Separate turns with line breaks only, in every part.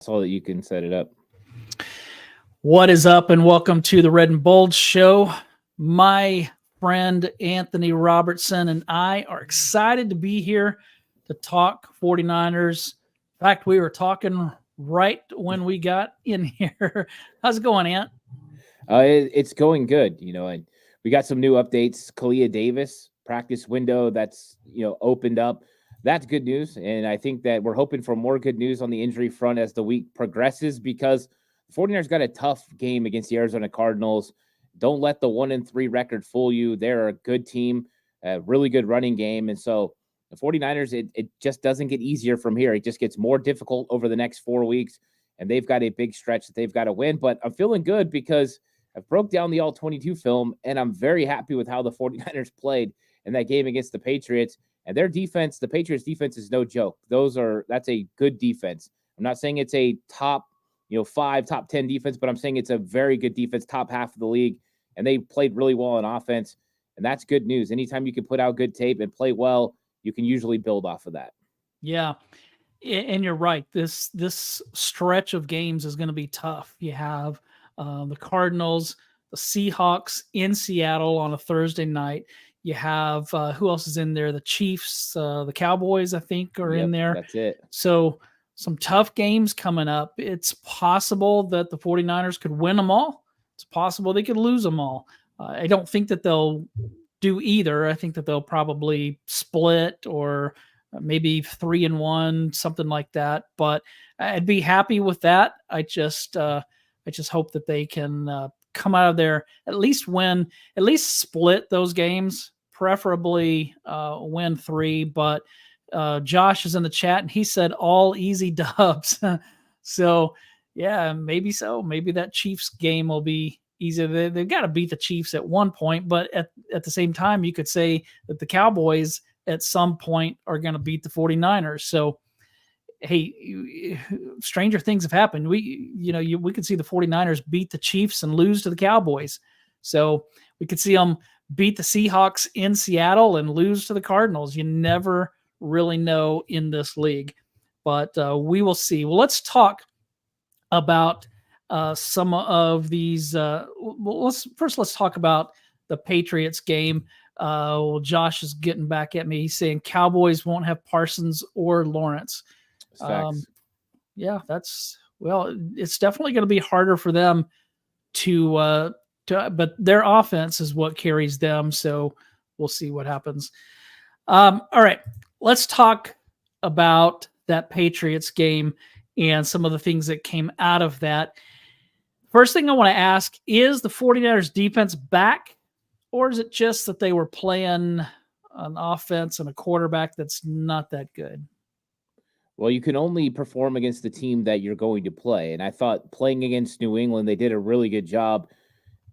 So that you can set it up.
What is up, and welcome to the Red and Bold Show. My friend Anthony Robertson and I are excited to be here to talk 49ers. In fact, we were talking right when we got in here. How's it going, Ant?
It's going good, and we got some new updates. Kalia Davis practice window that's opened up. That's good news, and I think that we're hoping for more good news on the injury front as the week progresses because the 49ers got a tough game against the Arizona Cardinals. Don't let the 1-3 record fool you. They're a good team, a really good running game, and so the 49ers, it just doesn't get easier from here. It just gets more difficult over the next 4 weeks, and they've got a big stretch that they've got to win. But I'm feeling good because I broke down the All-22 film, and I'm very happy with how the 49ers played in that game against the Patriots. And their defense, the Patriots defense, is no joke. That's a good defense. I'm not saying it's a top, 5, top 10 defense, but I'm saying it's a very good defense, top half of the league. And they played really well on offense. And that's good news. Anytime you can put out good tape and play well, you can usually build off of that.
Yeah. And you're right. This stretch of games is going to be tough. You have the Cardinals, the Seahawks in Seattle on a Thursday night. You have who else is in there? The Chiefs, the Cowboys, I think, are in there.
That's it.
So some tough games coming up. It's possible that the 49ers could win them all. It's possible they could lose them all. I don't think that they'll do either. I think that they'll probably split or maybe 3-1, something like that. But I'd be happy with that. I just hope that they can come out of there, at least split those games, preferably win 3. But Josh is in the chat and he said all easy dubs. So yeah, maybe so. Maybe that Chiefs game will be easy. They've got to beat the Chiefs at one point, but at the same time, you could say that the Cowboys at some point are going to beat the 49ers. So hey, stranger things have happened. We could see the 49ers beat the Chiefs and lose to the Cowboys. So we could see them beat the Seahawks in Seattle and lose to the Cardinals. You never really know in this league, but we will see. Well, let's talk about some of these. Let's talk about the Patriots game. Josh is getting back at me. He's saying Cowboys won't have Parsons or Lawrence. Yeah, it's definitely going to be harder for them but their offense is what carries them. So we'll see what happens. All right, let's talk about that Patriots game and some of the things that came out of that. First thing I want to ask, is the 49ers defense back, or is it just that they were playing an offense and a quarterback that's not that good?
Well, you can only perform against the team that you're going to play. And I thought playing against New England, they did a really good job.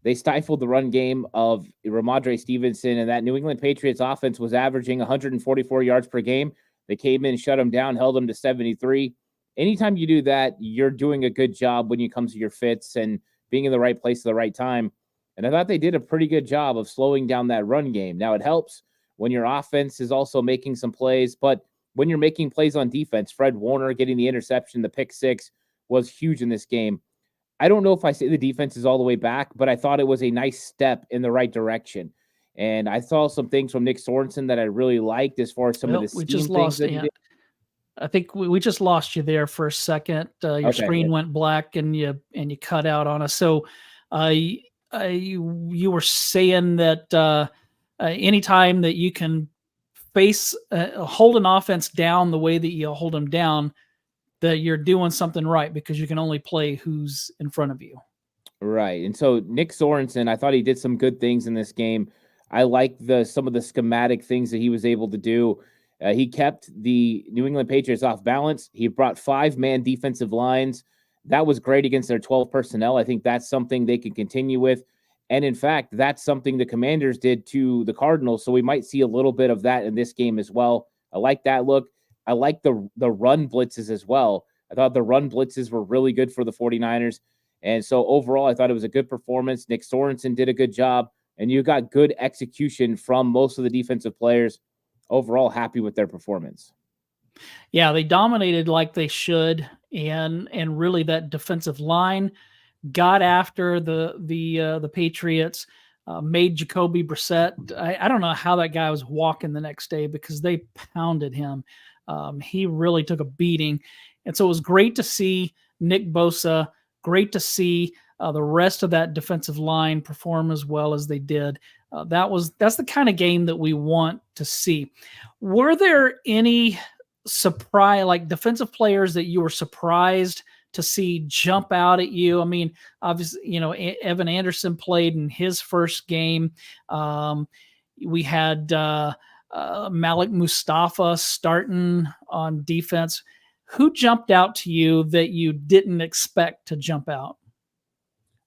They stifled the run game of Ramondre Stevenson, and that New England Patriots offense was averaging 144 yards per game. They came in, shut them down, held them to 73. Anytime you do that, you're doing a good job when it comes to your fits and being in the right place at the right time. And I thought they did a pretty good job of slowing down that run game. Now, it helps when your offense is also making some plays, but when you're making plays on defense, Fred Warner getting the interception, the pick six was huge in this game. I don't know if I say the defense is all the way back, but I thought it was a nice step in the right direction. And I saw some things from Nick Sorensen that I really liked as far as some of the scheme things that he did.
I think we just lost you there for a second. Your screen went black and you cut out on us. So you were saying that anytime that you can hold an offense down the way that you hold them down, that you're doing something right because you can only play who's in front of you.
Right. And so Nick Sorensen, I thought he did some good things in this game. I like some of the schematic things that he was able to do. He kept the New England Patriots off balance. He brought 5-man defensive lines. That was great against their 12 personnel. I think that's something they can continue with. And in fact, that's something the Commanders did to the Cardinals. So we might see a little bit of that in this game as well. I like that look. I like the run blitzes as well. I thought the run blitzes were really good for the 49ers. And so overall, I thought it was a good performance. Nick Sorensen did a good job, and you got good execution from most of the defensive players. Overall, happy with their performance.
Yeah, they dominated like they should, and really that defensive line got after the Patriots, made Jacoby Brissett. I don't know how that guy was walking the next day because they pounded him. He really took a beating, and so it was great to see Nick Bosa. Great to see the rest of that defensive line perform as well as they did. That's the kind of game that we want to see. Were there any surprise, like defensive players that you were surprised to see jump out at you? I mean, obviously, Evan Anderson played in his first game. We had Malik Mustafa starting on defense. Who jumped out to you that you didn't expect to jump out?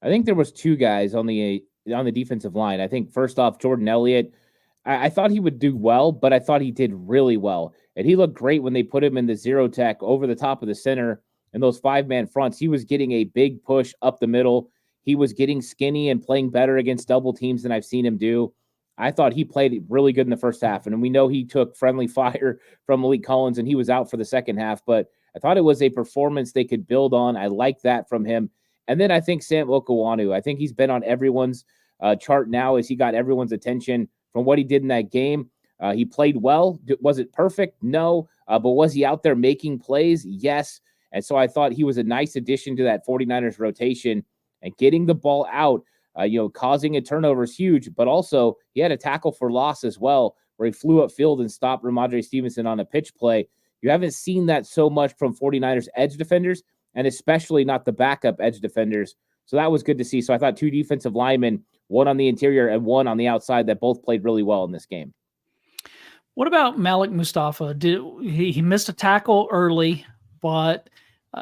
I think there was two guys on the defensive line. I think first off, Jordan Elliott. I thought he would do well, but I thought he did really well. And he looked great when they put him in the zero tech over the top of the center and those 5-man fronts. He was getting a big push up the middle. He was getting skinny and playing better against double teams than I've seen him do. I thought he played really good in the first half. And we know he took friendly fire from Malik Collins and he was out for the second half, but I thought it was a performance they could build on. I like that from him. And then I think Sam Okawanu, I think he's been on everyone's chart now as he got everyone's attention from what he did in that game. He played well. Was it perfect? No. But was he out there making plays? Yes. And so I thought he was a nice addition to that 49ers rotation, and getting the ball out, causing a turnover is huge, but also he had a tackle for loss as well, where he flew upfield and stopped Ramondre Stevenson on a pitch play. You haven't seen that so much from 49ers edge defenders, and especially not the backup edge defenders. So that was good to see. So I thought two defensive linemen, one on the interior and one on the outside, that both played really well in this game.
What about Malik Mustafa? He missed a tackle early, but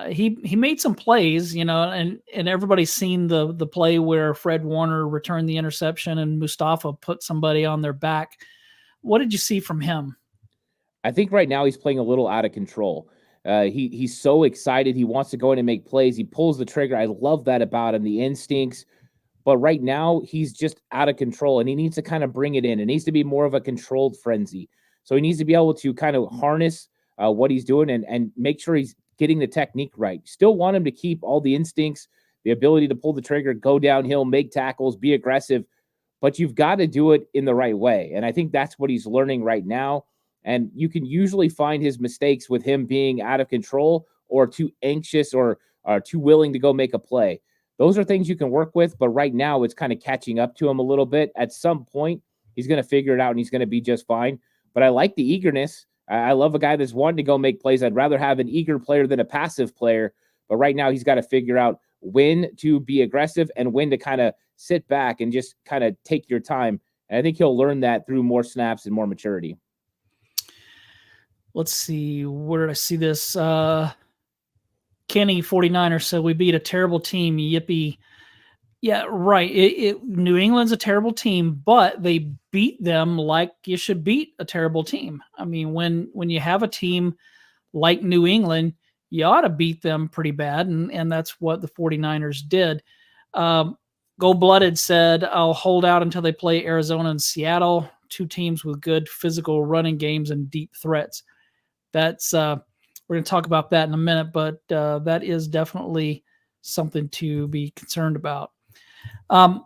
he made some plays, and everybody's seen the play where Fred Warner returned the interception and Mustafa put somebody on their back. What did you see from him?
I think right now he's playing a little out of control. He's so excited. He wants to go in and make plays. He pulls the trigger. I love that about him, the instincts. But right now he's just out of control, and he needs to kind of bring it in. It needs to be more of a controlled frenzy. So he needs to be able to kind of harness what he's doing and make sure he's getting the technique right. Still want him to keep all the instincts, the ability to pull the trigger, go downhill, make tackles, be aggressive, but you've got to do it in the right way. And I think that's what he's learning right now. And you can usually find his mistakes with him being out of control or too anxious or too willing to go make a play. Those are things you can work with, but right now it's kind of catching up to him a little bit. At some point, he's going to figure it out and he's going to be just fine. But I like the eagerness. I love a guy that's wanting to go make plays. I'd rather have an eager player than a passive player. But right now he's got to figure out when to be aggressive and when to kind of sit back and just kind of take your time. And I think he'll learn that through more snaps and more maturity.
Let's see. Where did I see this? Kenny 49ers said we beat a terrible team. Yippee. Yeah, right. New England's a terrible team, but they beat them like you should beat a terrible team. I mean, when you have a team like New England, you ought to beat them pretty bad, and that's what the 49ers did. Gold-Blooded said, I'll hold out until they play Arizona and Seattle, two teams with good physical running games and deep threats. That's we're going to talk about that in a minute, but that is definitely something to be concerned about. How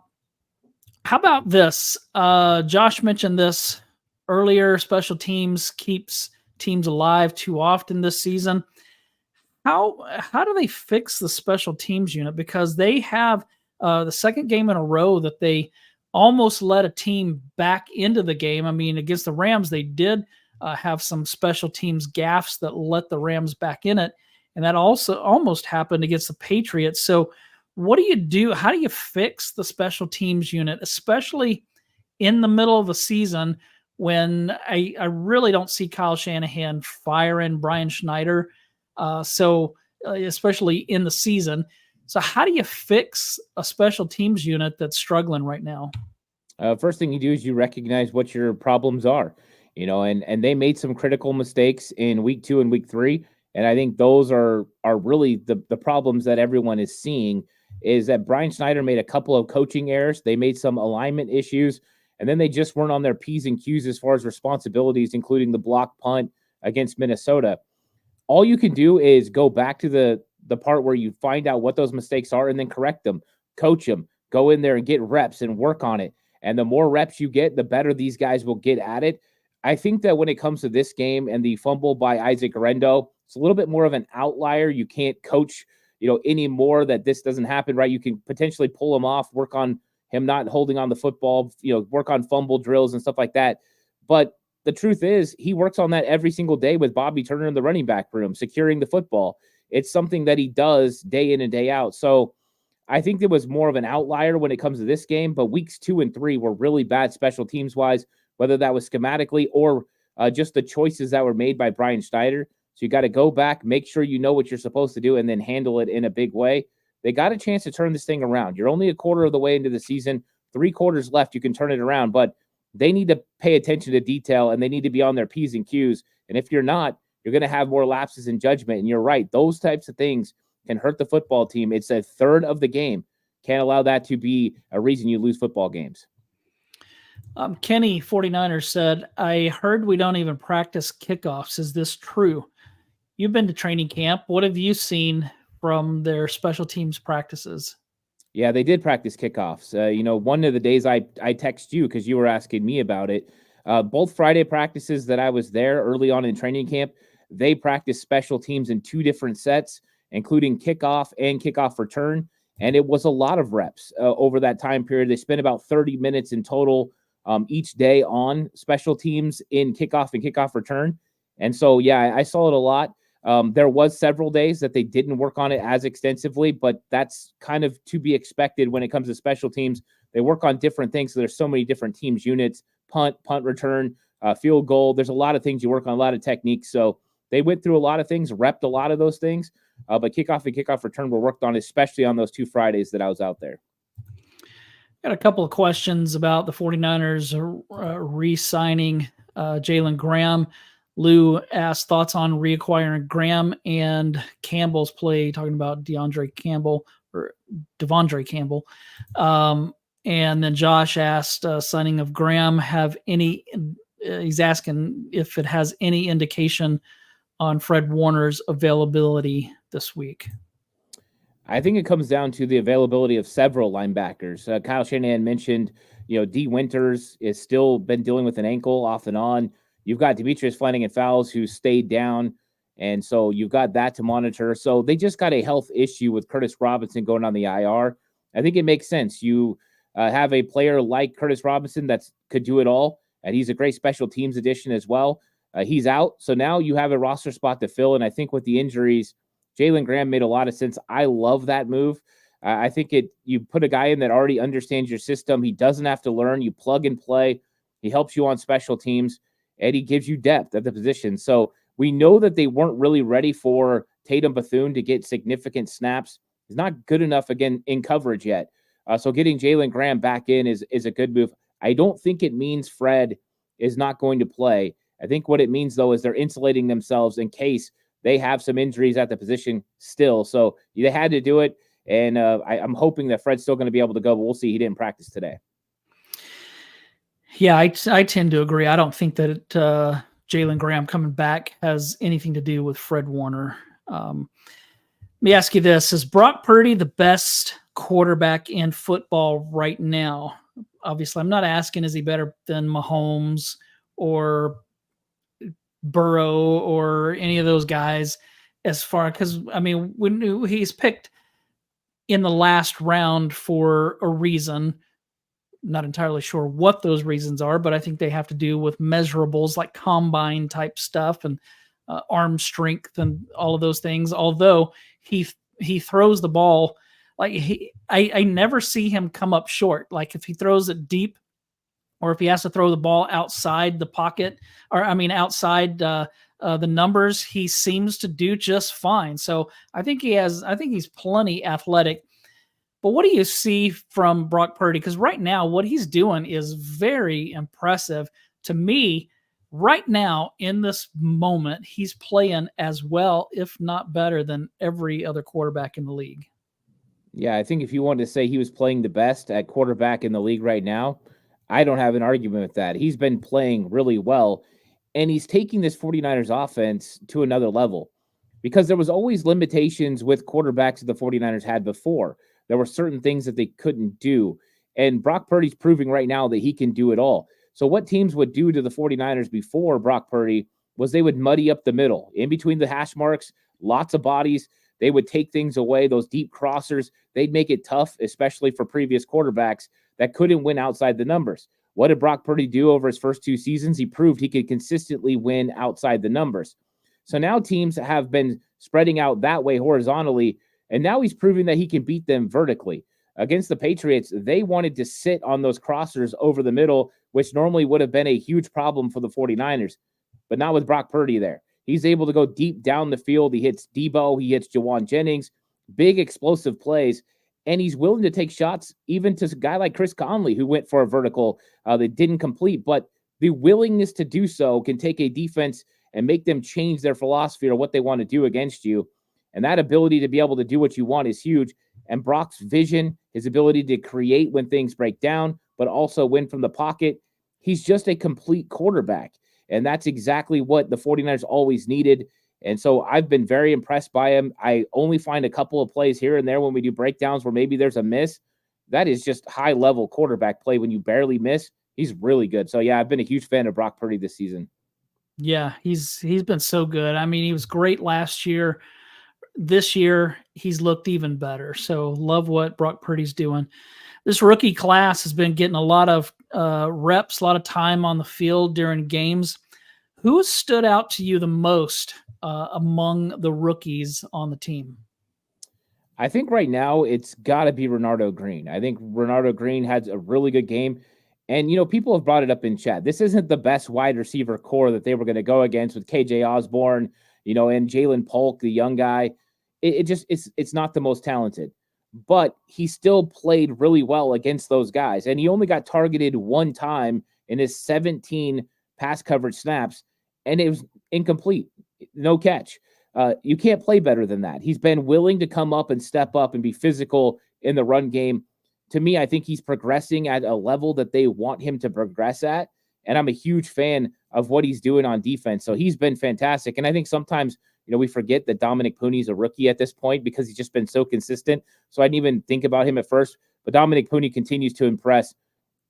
about this? Josh mentioned this earlier. Special teams keeps teams alive too often this season. How do they fix the special teams unit? Because they have the second game in a row that they almost let a team back into the game. I mean, against the Rams, they did have some special teams gaffes that let the Rams back in it. And that also almost happened against the Patriots. So what do you do? How do you fix the special teams unit, especially in the middle of the season when I really don't see Kyle Shanahan firing Brian Schneider? Especially in the season. So how do you fix a special teams unit that's struggling right now?
First thing you do is you recognize what your problems are, and they made some critical mistakes in week 2 and week 3. And I think those are really the problems that everyone is seeing, is that Brian Schneider made a couple of coaching errors. They made some alignment issues, and then they just weren't on their P's and Q's as far as responsibilities, including the block punt against Minnesota. all you can do is go back to the part where you find out what those mistakes are and then correct them, coach them, go in there and get reps and work on it. And the more reps you get, the better these guys will get at it. I think that when it comes to this game and the fumble by Isaac Guerrero, it's a little bit more of an outlier. You can't coach, anymore that this doesn't happen, right? You can potentially pull him off, work on him not holding on the football, work on fumble drills and stuff like that. But the truth is, he works on that every single day with Bobby Turner in the running back room, securing the football. It's something that he does day in and day out. So I think it was more of an outlier when it comes to this game, but weeks 2 and 3 were really bad special teams wise, whether that was schematically or just the choices that were made by Brian Schneider. So you got to go back, make sure you know what you're supposed to do, and then handle it in a big way. They got a chance to turn this thing around. You're only a quarter of the way into the season, 3 quarters left. You can turn it around, but they need to pay attention to detail and they need to be on their P's and Q's. And if you're not, you're going to have more lapses in judgment. And you're right. Those types of things can hurt the football team. It's a third of the game. Can't allow that to be a reason you lose football games.
Kenny 49ers said, I heard we don't even practice kickoffs. Is this true? You've been to training camp. What have you seen from their special teams practices?
Yeah, they did practice kickoffs. One of the days I text you because you were asking me about it. Both Friday practices that I was there early on in training camp, they practiced special teams in 2 different sets, including kickoff and kickoff return. And it was a lot of reps over that time period. They spent about 30 minutes in total each day on special teams in kickoff and kickoff return. And so, yeah, I saw it a lot. There was several days that they didn't work on it as extensively, but that's kind of to be expected when it comes to special teams. They work on different things. So there's so many different teams units, punt return, field goal. There's a lot of things you work on, a lot of techniques. So they went through a lot of things, repped a lot of those things, but kickoff and kickoff return were worked on, especially on those 2 Fridays that I was out there.
Got a couple of questions about the 49ers re-signing Jalen Graham. Lou asked thoughts on reacquiring Graham and Campbell's play, talking about Devondre Campbell. And then Josh asked, signing of Graham he's asking if it has any indication on Fred Warner's availability this week.
I think it comes down to the availability of several linebackers. Kyle Shanahan mentioned, D. Winters is still been dealing with an ankle off and on. You've got Demetrius Flanagan-Fowles who stayed down, and so you've got that to monitor. So they just got a health issue with Curtis Robinson going on the IR. I think it makes sense. You have a player like Curtis Robinson that could do it all, and he's a great special teams addition as well. He's out, so now you have a roster spot to fill, and I think with the injuries, Jalen Graham made a lot of sense. I love that move. I think you put a guy in that already understands your system. He doesn't have to learn. You plug and play. He helps you on special teams, and he gives you depth at the position. So we know that they weren't really ready for Tatum Bethune to get significant snaps. He's not good enough, again, in coverage yet. So getting Jalen Graham back in is a good move. I don't think it means Fred is not going to play. I think what it means, though, is they're insulating themselves in case they have some injuries at the position still. So they had to do it, and I'm hoping that Fred's still going to be able to go, but we'll see. He didn't practice today.
Yeah, I tend to agree. I don't think that Jalen Graham coming back has anything to do with Fred Warner. Let me ask you this. Is Brock Purdy the best quarterback in football right now? Obviously, I'm not asking is he better than Mahomes or Burrow or any of those guys because, when he's picked in the last round for a reason. Not entirely sure what those reasons are, but I think they have to do with measurables like combine type stuff and arm strength and all of those things. Although he throws the ball like I never see him come up short. Like if he throws it deep, or if he has to throw the ball outside the pocket, outside the numbers, he seems to do just fine. So I think he's plenty athletic. But what do you see from Brock Purdy? Because right now, what he's doing is very impressive to me. Right now, in this moment, he's playing as well, if not better, than every other quarterback in the league.
Yeah, I think if you wanted to say he was playing the best at quarterback in the league right now, I don't have an argument with that. He's been playing really well, and he's taking this 49ers offense to another level. because there was always limitations with quarterbacks that the 49ers had before. There were certain things that they couldn't do. And Brock Purdy's proving right now that he can do it all. So what teams would do to the 49ers before Brock Purdy was they would muddy up the middle. In between the hash marks, lots of bodies. They would take things away, those deep crossers. They'd make it tough, especially for previous quarterbacks that couldn't win outside the numbers. What did Brock Purdy do over his first 2 seasons? He proved he could consistently win outside the numbers. So now teams have been spreading out that way horizontally, and now he's proving that he can beat them vertically. Against the Patriots, they wanted to sit on those crossers over the middle, which normally would have been a huge problem for the 49ers, but not with Brock Purdy there. He's able to go deep down the field. He hits Debo. He hits Jawan Jennings. Big explosive plays. And he's willing to take shots even to a guy like Chris Conley, who went for a vertical that didn't complete. But the willingness to do so can take a defense and make them change their philosophy or what they want to do against you. And that ability to be able to do what you want is huge. And Brock's vision, his ability to create when things break down, but also win from the pocket, he's just a complete quarterback. And that's exactly what the 49ers always needed. And so I've been very impressed by him. I only find a couple of plays here and there when we do breakdowns where maybe there's a miss. That is just high-level quarterback play when you barely miss. He's really good. So, yeah, I've been a huge fan of Brock Purdy this season.
Yeah, he's been so good. I mean, he was great last year. This year, he's looked even better. So love what Brock Purdy's doing. This rookie class has been getting a lot of reps, a lot of time on the field during games. Who has stood out to you the most among the rookies on the team?
I think right now it's got to be Renardo Green. I think Renardo Green had a really good game. And, people have brought it up in chat. This isn't the best wide receiver core that they were going to go against with KJ Osborne, and Jalen Polk, the young guy. It's not the most talented. But he still played really well against those guys. And he only got targeted one time in his 17 pass coverage snaps, and it was incomplete. No catch. You can't play better than that. He's been willing to come up and step up and be physical in the run game. To me, I think he's progressing at a level that they want him to progress at. And I'm a huge fan of what he's doing on defense. So he's been fantastic. And I think sometimes, we forget that Dominic Poone's a rookie at this point because he's just been so consistent. So I didn't even think about him at first. But Dominic Poone continues to impress.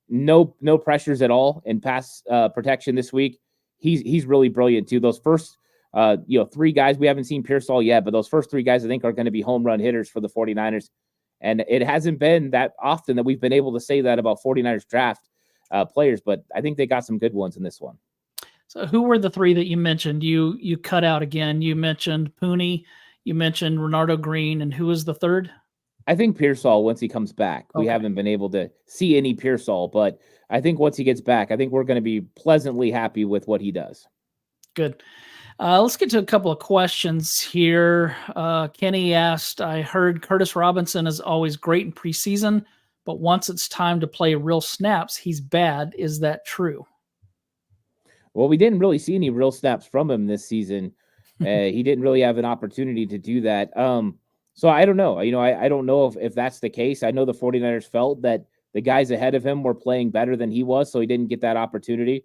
No pressures at all in pass protection this week. He's really brilliant too. Those first 3 guys, we haven't seen Pearsall yet, but those first 3 guys I think are going to be home run hitters for the 49ers. And it hasn't been that often that we've been able to say that about 49ers draft players, but I think they got some good ones in this one.
So who were the 3 that you mentioned? You cut out again. You mentioned Poone, you mentioned Renardo Green, and who was the 3rd?
I think Pearsall, once he comes back. Okay. We haven't been able to see any Pearsall, but I think once he gets back, I think we're going to be pleasantly happy with what he does.
Good. Let's get to a couple of questions here. Kenny asked, I heard Curtis Robinson is always great in preseason, but once it's time to play real snaps, he's bad. Is that true?
Well, we didn't really see any real snaps from him this season. He didn't really have an opportunity to do that. So I don't know. I don't know if that's the case. I know the 49ers felt that the guys ahead of him were playing better than he was, so he didn't get that opportunity.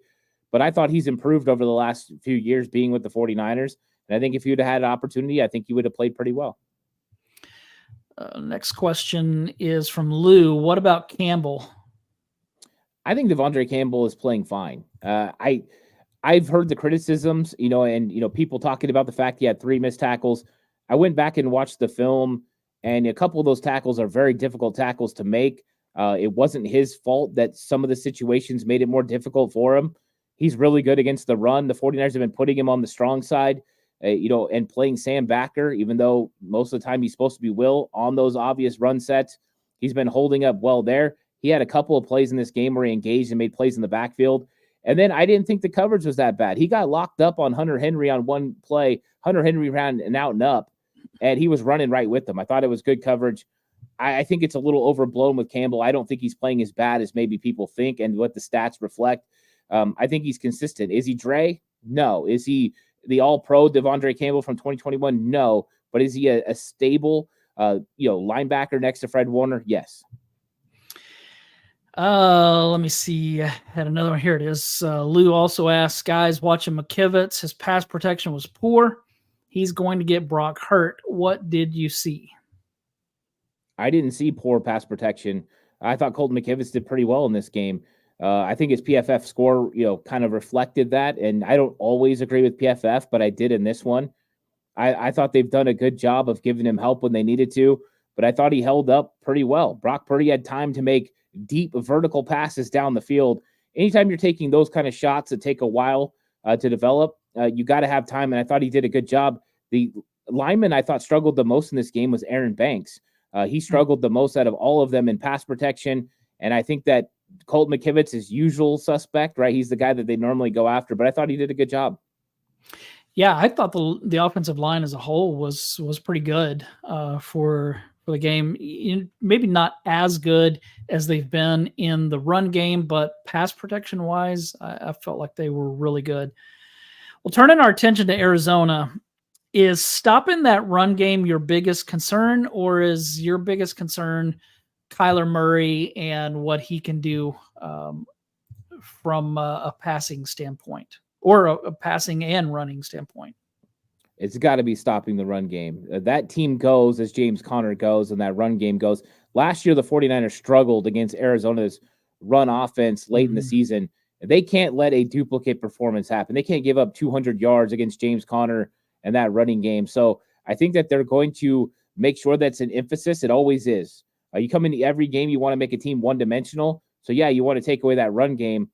But I thought he's improved over the last few years being with the 49ers. And I think if you'd have had an opportunity, I think he would have played pretty well.
Next question is from Lou. What about Campbell?
I think Devondre Campbell is playing fine. I've heard the criticisms, and people talking about the fact he had 3 missed tackles. I went back and watched the film, and a couple of those tackles are very difficult tackles to make. It wasn't his fault that some of the situations made it more difficult for him. He's really good against the run. The 49ers have been putting him on the strong side, and playing Sam backer, even though most of the time he's supposed to be Will on those obvious run sets. He's been holding up well there. He had a couple of plays in this game where he engaged and made plays in the backfield. And then I didn't think the coverage was that bad. He got locked up on Hunter Henry on one play. Hunter Henry ran an out and up, and he was running right with them. I thought it was good coverage. I think it's a little overblown with Campbell. I don't think he's playing as bad as maybe people think and what the stats reflect. I think he's consistent. Is he Dre? No. Is he the all-pro Devondre Campbell from 2021? No. But is he a stable, linebacker next to Fred Warner? Yes.
Let me see. I had another one. Here it is. Lou also asked, guys, watching McKivitz, his pass protection was poor. he's going to get Brock hurt. What did you see?
I didn't see poor pass protection. I thought Colton McKivitz did pretty well in this game. I think his PFF score, kind of reflected that. And I don't always agree with PFF, but I did in this one. I thought they've done a good job of giving him help when they needed to, but I thought he held up pretty well. Brock Purdy had time to make deep vertical passes down the field. Anytime you're taking those kind of shots that take a while to develop, you got to have time. And I thought he did a good job. The lineman I thought struggled the most in this game was Aaron Banks. He struggled the most out of all of them in pass protection. And I think that Colton McKivitz is usual suspect, right? He's the guy that they normally go after, but I thought he did a good job.
Yeah, I thought the offensive line as a whole was pretty good for the game. Maybe not as good as they've been in the run game, but pass protection wise, I felt like they were really good. Well, turning our attention to Arizona, is stopping that run game your biggest concern, or is your biggest concern Kyler Murray and what he can do from a passing standpoint, or a passing and running standpoint?
It's got to be stopping the run game. That team goes as James Conner goes, and that run game goes. Last year, the 49ers struggled against Arizona's run offense late in the season. They can't let a duplicate performance happen. They can't give up 200 yards against James Conner and that running game. So I think that they're going to make sure that's an emphasis. It always is. You come into every game, you want to make a team one-dimensional. So, yeah, you want to take away that run game.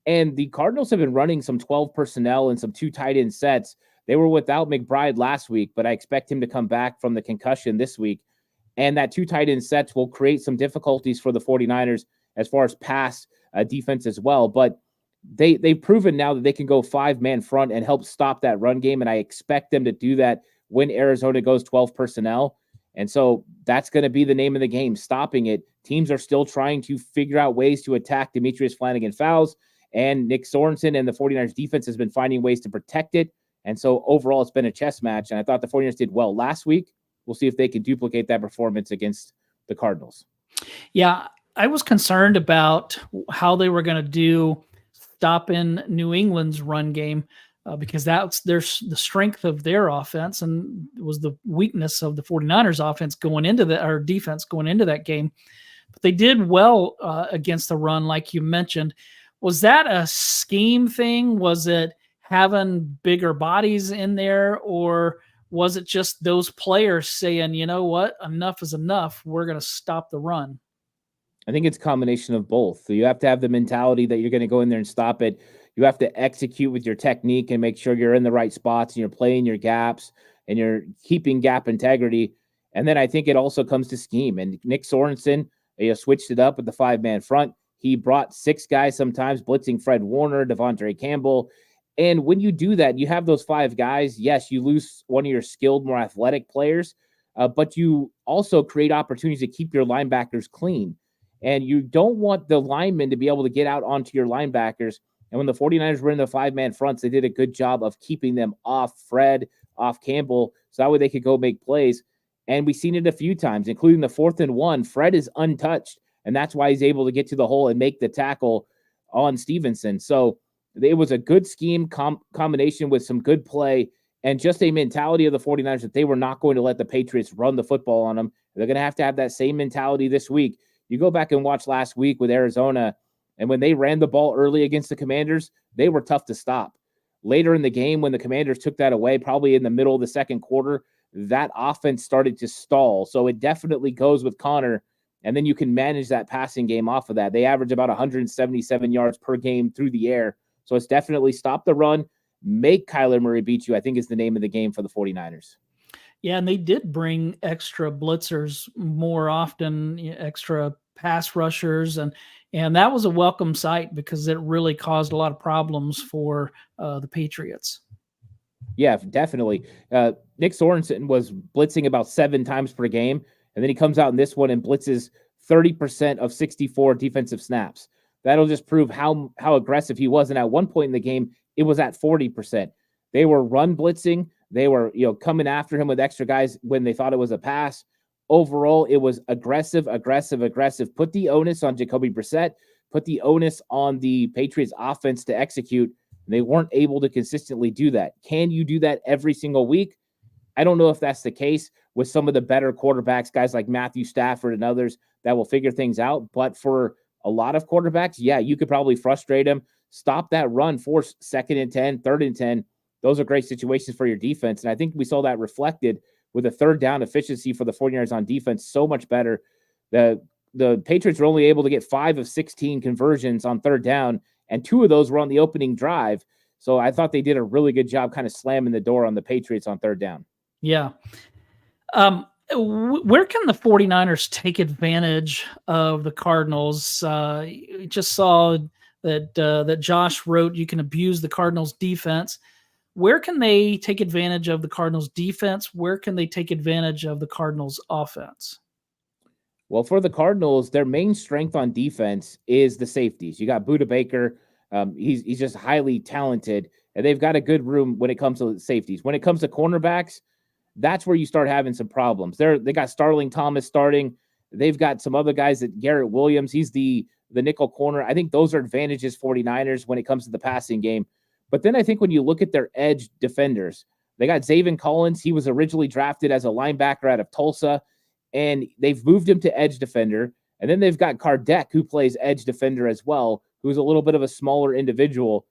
And the Cardinals have been running some 12 personnel and some 2 tight end sets. They were without McBride last week, but I expect him to come back from the concussion this week. And that 2 tight end sets will create some difficulties for the 49ers as far as pass defense as well. But they've proven now that they can go 5-man front and help stop that run game, and I expect them to do that when Arizona goes 12 personnel. And so that's going to be the name of the game, stopping it. Teams are still trying to figure out ways to attack Demetrius Flanagan fouls, and Nick Sorensen and the 49ers defense has been finding ways to protect it. And so overall, it's been a chess match, and I thought the 49ers did well last week. We'll see if they can duplicate that performance against the Cardinals.
Yeah, I was concerned about how they were going to do stopping New England's run game because that's the strength of their offense and was the weakness of the 49ers offense going into our defense going into that game. But they did well against the run, like you mentioned. Was that a scheme thing? Was it having bigger bodies in there, or was it just those players saying, you know what, enough is enough, we're going to stop the run?
I think it's a combination of both. So you have to have the mentality that you're going to go in there and stop it. You have to execute with your technique and make sure you're in the right spots and you're playing your gaps and you're keeping gap integrity. And then I think it also comes to scheme. And Nick Sorensen switched it up with the 5-man front. He brought 6 guys sometimes, blitzing Fred Warner, Devontae Campbell. And when you do that, you have those 5 guys. Yes, you lose one of your skilled, more athletic players, but you also create opportunities to keep your linebackers clean. And you don't want the linemen to be able to get out onto your linebackers. And when the 49ers were in the 5-man fronts, they did a good job of keeping them off Fred, off Campbell, so that way they could go make plays. And we've seen it a few times, including the 4th and 1. Fred is untouched, and that's why he's able to get to the hole and make the tackle on Stevenson. So it was a good scheme combination with some good play and just a mentality of the 49ers that they were not going to let the Patriots run the football on them. They're going to have that same mentality this week. You go back and watch last week with Arizona, and when they ran the ball early against the Commanders, they were tough to stop. Later in the game, when the Commanders took that away, probably in the middle of the second quarter, that offense started to stall. So it definitely goes with Conner, and then you can manage that passing game off of that. They average about 177 yards per game through the air. So it's definitely stop the run, make Kyler Murray beat you, I think is the name of the game for the 49ers.
Yeah, and they did bring extra blitzers more often, extra pass rushers, and that was a welcome sight because it really caused a lot of problems for the Patriots.
Yeah, definitely. Nick Sorensen was blitzing about 7 times per game, and then he comes out in this one and blitzes 30% of 64 defensive snaps. That'll just prove how aggressive he was. And at one point in the game, it was at 40%. They were run blitzing. They were, coming after him with extra guys when they thought it was a pass. Overall, it was aggressive. Put the onus on Jacoby Brissett. Put the onus on the Patriots offense to execute. And they weren't able to consistently do that. Can you do that every single week? I don't know if that's the case with some of the better quarterbacks, guys like Matthew Stafford and others that will figure things out. But for a lot of quarterbacks, yeah, you could probably frustrate them, stop that run, force 2nd and 10, 3rd and 10. Those are great situations for your defense. And I think we saw that reflected with a 3rd down efficiency for the 49ers on defense, so much better. The Patriots were only able to get 5 of 16 conversions on 3rd down, and 2 of those were on the opening drive. So I thought they did a really good job kind of slamming the door on the Patriots on 3rd down.
Yeah. Where can the 49ers take advantage of the Cardinals? Just saw that Josh wrote you can abuse the Cardinals defense. Where can they take advantage of the Cardinals defense? Where can they take advantage of the Cardinals offense?
Well, for the Cardinals, their main strength on defense is the safeties. You got Budda Baker. He's just highly talented, and they've got a good room when it comes to safeties. When it comes to cornerbacks, that's where you start having some problems. They got Starling Thomas starting. They've got some other guys that Garrett Williams. He's the nickel corner. I think those are advantages 49ers when it comes to the passing game. But then I think when you look at their edge defenders, they got Zaven Collins. He was originally drafted as a linebacker out of Tulsa, and they've moved him to edge defender. And then they've got Kardec, who plays edge defender as well, who's a little bit of a smaller individual.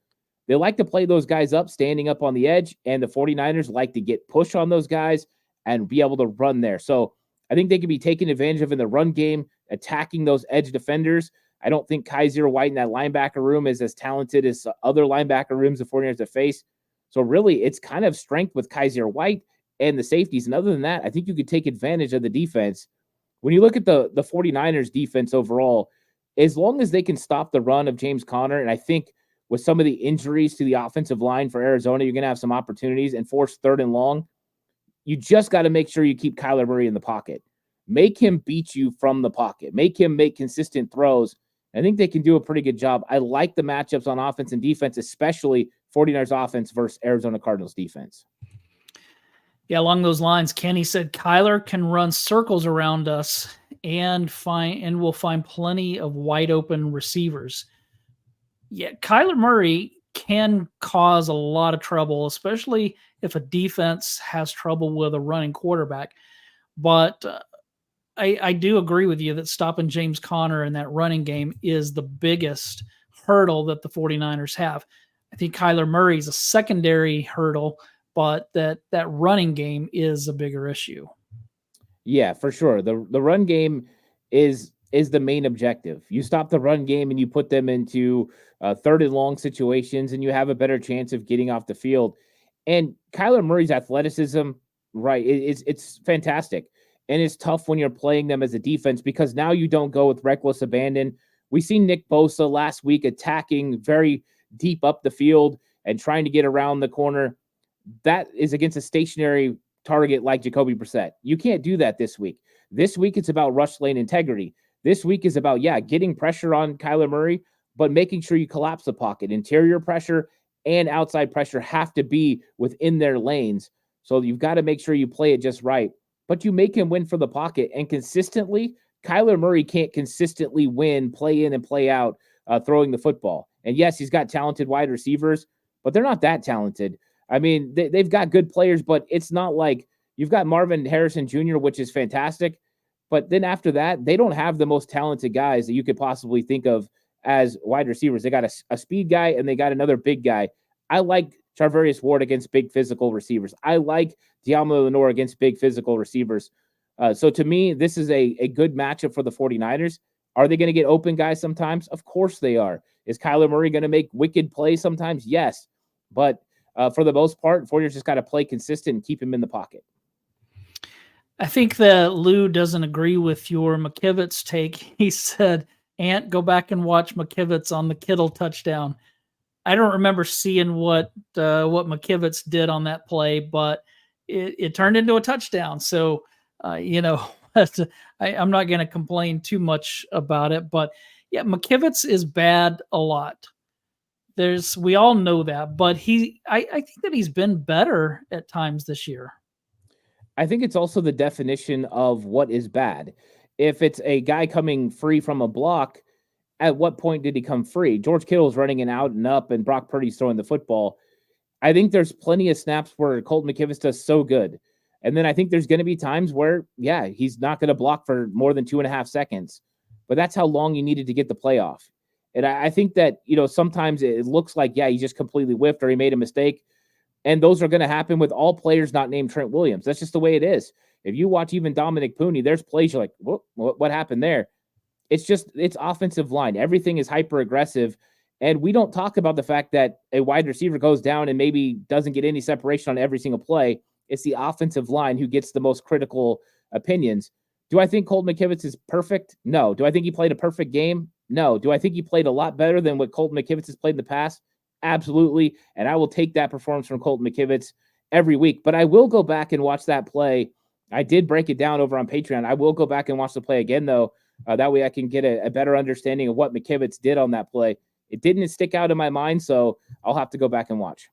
They like to play those guys up, standing up on the edge, and the 49ers like to get push on those guys and be able to run there. So I think they can be taken advantage of in the run game, attacking those edge defenders. I don't think Kaiser White in that linebacker room is as talented as other linebacker rooms the 49ers have faced. So really, it's kind of strength with Kaiser White and the safeties. And other than that, I think you could take advantage of the defense. When you look at the 49ers defense overall, as long as they can stop the run of James Conner, and I think with some of the injuries to the offensive line for Arizona, you're going to have some opportunities and force 3rd and long. You just got to make sure you keep Kyler Murray in the pocket. Make him beat you from the pocket. Make him make consistent throws. I think they can do a pretty good job. I like the matchups on offense and defense, especially 49ers offense versus Arizona Cardinals defense.
Yeah, along those lines, Kenny said Kyler can run circles around us and we'll find plenty of wide open receivers. Yeah, Kyler Murray can cause a lot of trouble, especially if a defense has trouble with a running quarterback. But I do agree with you that stopping James Conner in that running game is the biggest hurdle that the 49ers have. I think Kyler Murray is a secondary hurdle, but that running game is a bigger issue.
Yeah, for sure. The run game is the main objective. You stop the run game and you put them into 3rd and long situations, and you have a better chance of getting off the field. And Kyler Murray's athleticism, right, it's fantastic. And it's tough when you're playing them as a defense because now you don't go with reckless abandon. We seen Nick Bosa last week attacking very deep up the field and trying to get around the corner. That is against a stationary target like Jacoby Brissett. You can't do that this week. This week, it's about rush lane integrity. This week is about, getting pressure on Kyler Murray, but making sure you collapse the pocket. Interior pressure and outside pressure have to be within their lanes. So you've got to make sure you play it just right. But you make him win for the pocket. And consistently, Kyler Murray can't consistently win, play in and play out, throwing the football. And yes, he's got talented wide receivers, but they're not that talented. I mean, they've got good players, but it's not like you've got Marvin Harrison Jr., which is fantastic. But then after that, they don't have the most talented guys that you could possibly think of as wide receivers. They got a speed guy and they got another big guy. I like Charvarius Ward against big physical receivers. I like Diamo Lenore against big physical receivers. So to me, this is a good matchup for the 49ers. Are they going to get open guys sometimes? Of course they are. Is Kyler Murray going to make wicked plays sometimes? Yes. But for the most part, 49ers just got to play consistent and keep him in the pocket.
I think that Lou doesn't agree with your McKivitz take. He said, Ant, go back and watch McKivitz on the Kittle touchdown. I don't remember seeing what McKivitz did on that play, but it turned into a touchdown. So, I'm not going to complain too much about it. But, yeah, McKivitz is bad a lot. We all know that. But I think that he's been better at times this year.
I think it's also the definition of what is bad. If it's a guy coming free from a block, at what point did he come free? George Kittle's running an out and up, and Brock Purdy's throwing the football. I think there's plenty of snaps where Colton McKivitz does so good. And then I think there's going to be times where, yeah, he's not going to block for more than 2.5 seconds, but that's how long you needed to get the play off. And I think that, sometimes it looks like, yeah, he just completely whiffed or he made a mistake. And those are going to happen with all players not named Trent Williams. That's just the way it is. If you watch even Dominic Pooney, there's plays you're like, what happened there? It's offensive line. Everything is hyper aggressive. And we don't talk about the fact that a wide receiver goes down and maybe doesn't get any separation on every single play. It's the offensive line who gets the most critical opinions. Do I think Colton McKivitz is perfect? No. Do I think he played a perfect game? No. Do I think he played a lot better than what Colton McKivitz has played in the past? Absolutely. And I will take that performance from Colton McKivitz every week. But I will go back and watch that play. I did break it down over on Patreon. I will go back and watch the play again, though. That way I can get a better understanding of what McKivitz did on that play. It didn't stick out in my mind, so I'll have to go back and watch.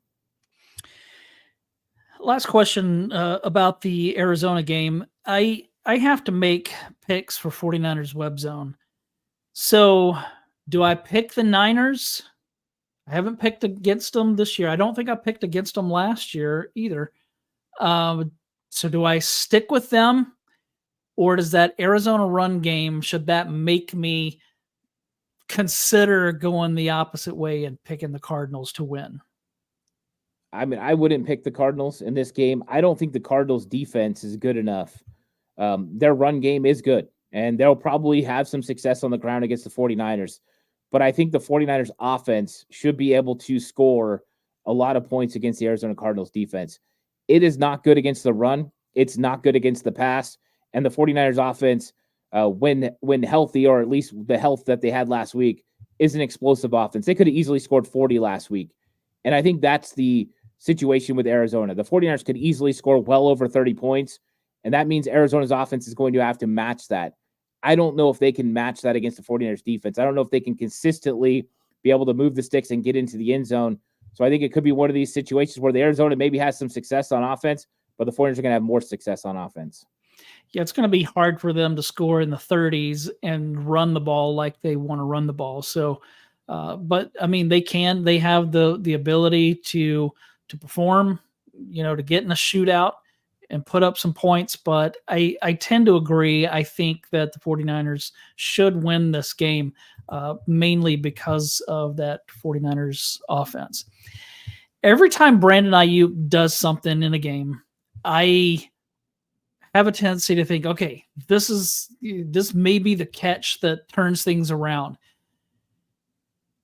Last question about the Arizona game. I have to make picks for 49ers Web Zone. So do I pick the Niners? I haven't picked against them this year. I don't think I picked against them last year either. So do I stick with them? Or does that Arizona run game, should that make me consider going the opposite way and picking the Cardinals to win?
I mean, I wouldn't pick the Cardinals in this game. I don't think the Cardinals defense is good enough. Their run game is good, and they'll probably have some success on the ground against the 49ers. But I think the 49ers offense should be able to score a lot of points against the Arizona Cardinals defense. It is not good against the run. It's not good against the pass. And the 49ers offense, when healthy, or at least the health that they had last week, is an explosive offense. They could have easily scored 40 last week. And I think that's the situation with Arizona. The 49ers could easily score well over 30 points, and that means Arizona's offense is going to have to match that. I don't know if they can match that against the 49ers defense. I don't know if they can consistently be able to move the sticks and get into the end zone. So I think it could be one of these situations where the Arizona maybe has some success on offense, but the 49ers are going to have more success on offense.
Yeah, it's going to be hard for them to score in the 30s and run the ball like they want to run the ball. So, but I mean, they have the ability to perform, to get in a shootout and put up some points. But I tend to agree. I think that the 49ers should win this game, mainly because of that 49ers offense. Every time Brandon Ayuk does something in a game, I have a tendency to think, okay, this may be the catch that turns things around.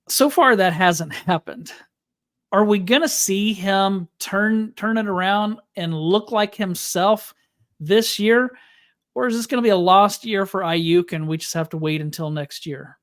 So far, that hasn't happened. Are we going to see him turn it around and look like himself this year? Or is this going to be a lost year for Ayuk and we just have to wait until next year?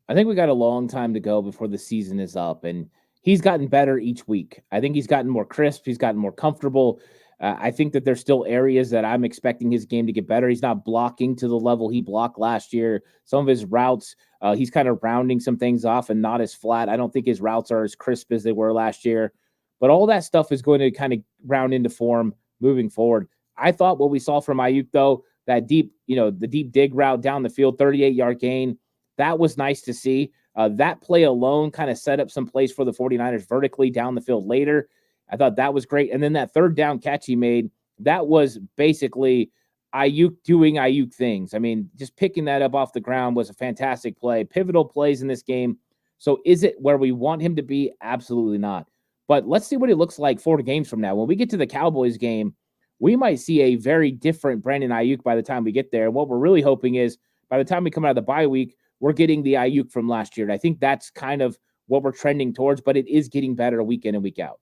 I think we got a long time to go before the season is up, and he's gotten better each week. I think he's gotten more crisp. He's gotten more comfortable. I think that there's still areas that I'm expecting his game to get better. He's not blocking to the level he blocked last year. Some of his routes, he's kind of rounding some things off and not as flat. I don't think his routes are as crisp as they were last year. But all that stuff is going to kind of round into form moving forward. I thought what we saw from Ayuk, though, that deep, the deep dig route down the field, 38-yard gain, that was nice to see. That play alone kind of set up some plays for the 49ers vertically down the field later. I thought that was great. And then that third down catch he made, that was basically Ayuk doing Ayuk things. I mean, just picking that up off the ground was a fantastic play. Pivotal plays in this game. So is it where we want him to be? Absolutely not. But let's see what it looks like 4 games from now. When we get to the Cowboys game, we might see a very different Brandon Ayuk by the time we get there. And what we're really hoping is by the time we come out of the bye week, we're getting the Ayuk from last year. And I think that's kind of what we're trending towards, but it is getting better week in and week out.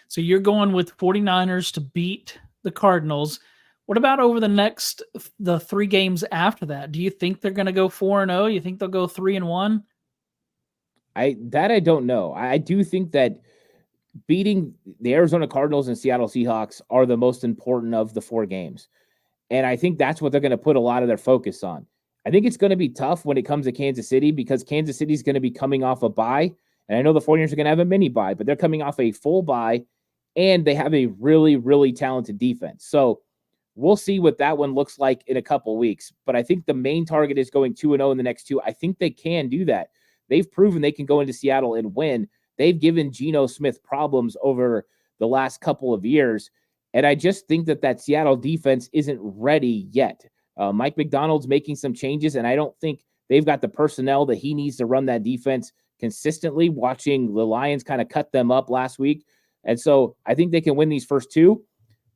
So you're going with 49ers to beat the Cardinals. What about over the 3 games after that? Do you think they're going to go 4-0? You think they'll go 3-1?
I don't know. I do think that beating the Arizona Cardinals and Seattle Seahawks are the most important of the 4 games. And I think that's what they're going to put a lot of their focus on. I think it's going to be tough when it comes to Kansas City because Kansas City is going to be coming off a bye. And I know the 49ers are going to have a mini bye, but they're coming off a full bye. And they have a really, really talented defense. So we'll see what that one looks like in a couple of weeks. But I think the main target is going 2-0 in the next 2. I think they can do that. They've proven they can go into Seattle and win. They've given Geno Smith problems over the last couple of years. And I just think that Seattle defense isn't ready yet. Mike McDonald's making some changes, and I don't think they've got the personnel that he needs to run that defense consistently, watching the Lions kind of cut them up last week. And so I think they can win these first two.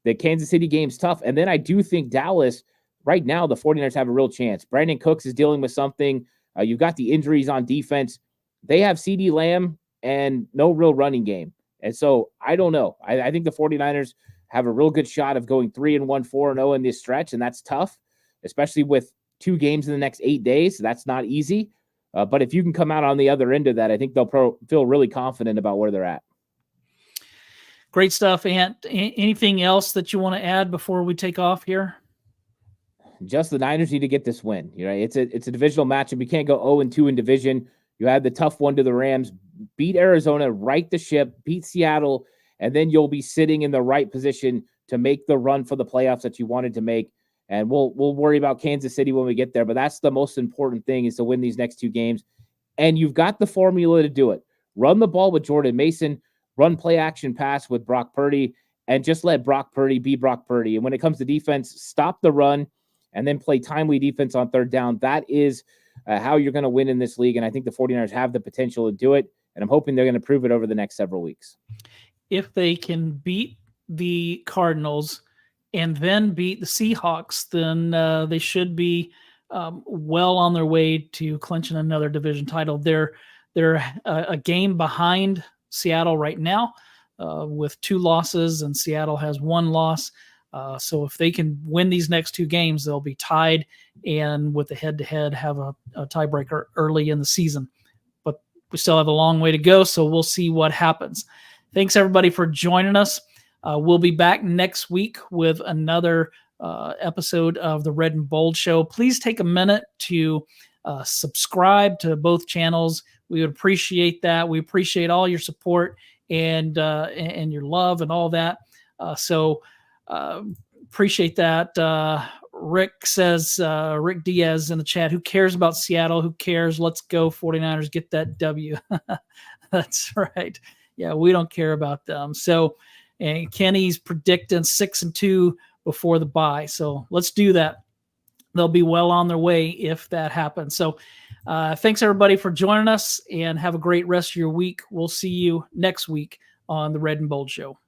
The Kansas City game's tough. And then I do think Dallas, right now, the 49ers have a real chance. Brandon Cooks is dealing with something. You've got the injuries on defense. They have CeeDee Lamb and no real running game. And so I don't know. I think the 49ers have a real good shot of going 3-1, 4-0 in this stretch, and that's tough, especially with 2 games in the next 8 days. That's not easy. But if you can come out on the other end of that, I think they'll feel really confident about where they're at.
Great stuff, Ant. Anything else that you want to add before we take off here?
Just the Niners need to get this win. It's a divisional matchup. You can't go 0-2 in division. You had the tough one to the Rams, beat Arizona, right the ship, beat Seattle, and then you'll be sitting in the right position to make the run for the playoffs that you wanted to make. And we'll worry about Kansas City when we get there. But that's the most important thing, is to win these next 2 games. And you've got the formula to do it. Run the ball with Jordan Mason, run play action pass with Brock Purdy, and just let Brock Purdy be Brock Purdy. And when it comes to defense, stop the run and then play timely defense on third down. That is how you're going to win in this league. And I think the 49ers have the potential to do it. And I'm hoping they're going to prove it over the next several weeks.
If they can beat the Cardinals and then beat the Seahawks, then they should be well on their way to clinching another division title. They're a game behind Seattle right now with 2 losses, and Seattle has 1 loss. So if they can win these next 2 games, they'll be tied, and with the head-to-head have a tiebreaker early in the season. But we still have a long way to go, so we'll see what happens. Thanks, everybody, for joining us. We'll be back next week with another episode of the Red and Bold Show. Please take a minute to subscribe to both channels. We would appreciate that. We appreciate all your support and your love and all that. So appreciate that. Rick says, Rick Diaz in the chat, who cares about Seattle? Who cares? Let's go 49ers, get that W. That's right. Yeah, we don't care about them. So, and Kenny's predicting 6-2 before the bye. So let's do that. They'll be well on their way if that happens. So thanks, everybody, for joining us, and have a great rest of your week. We'll see you next week on the Red and Bold Show.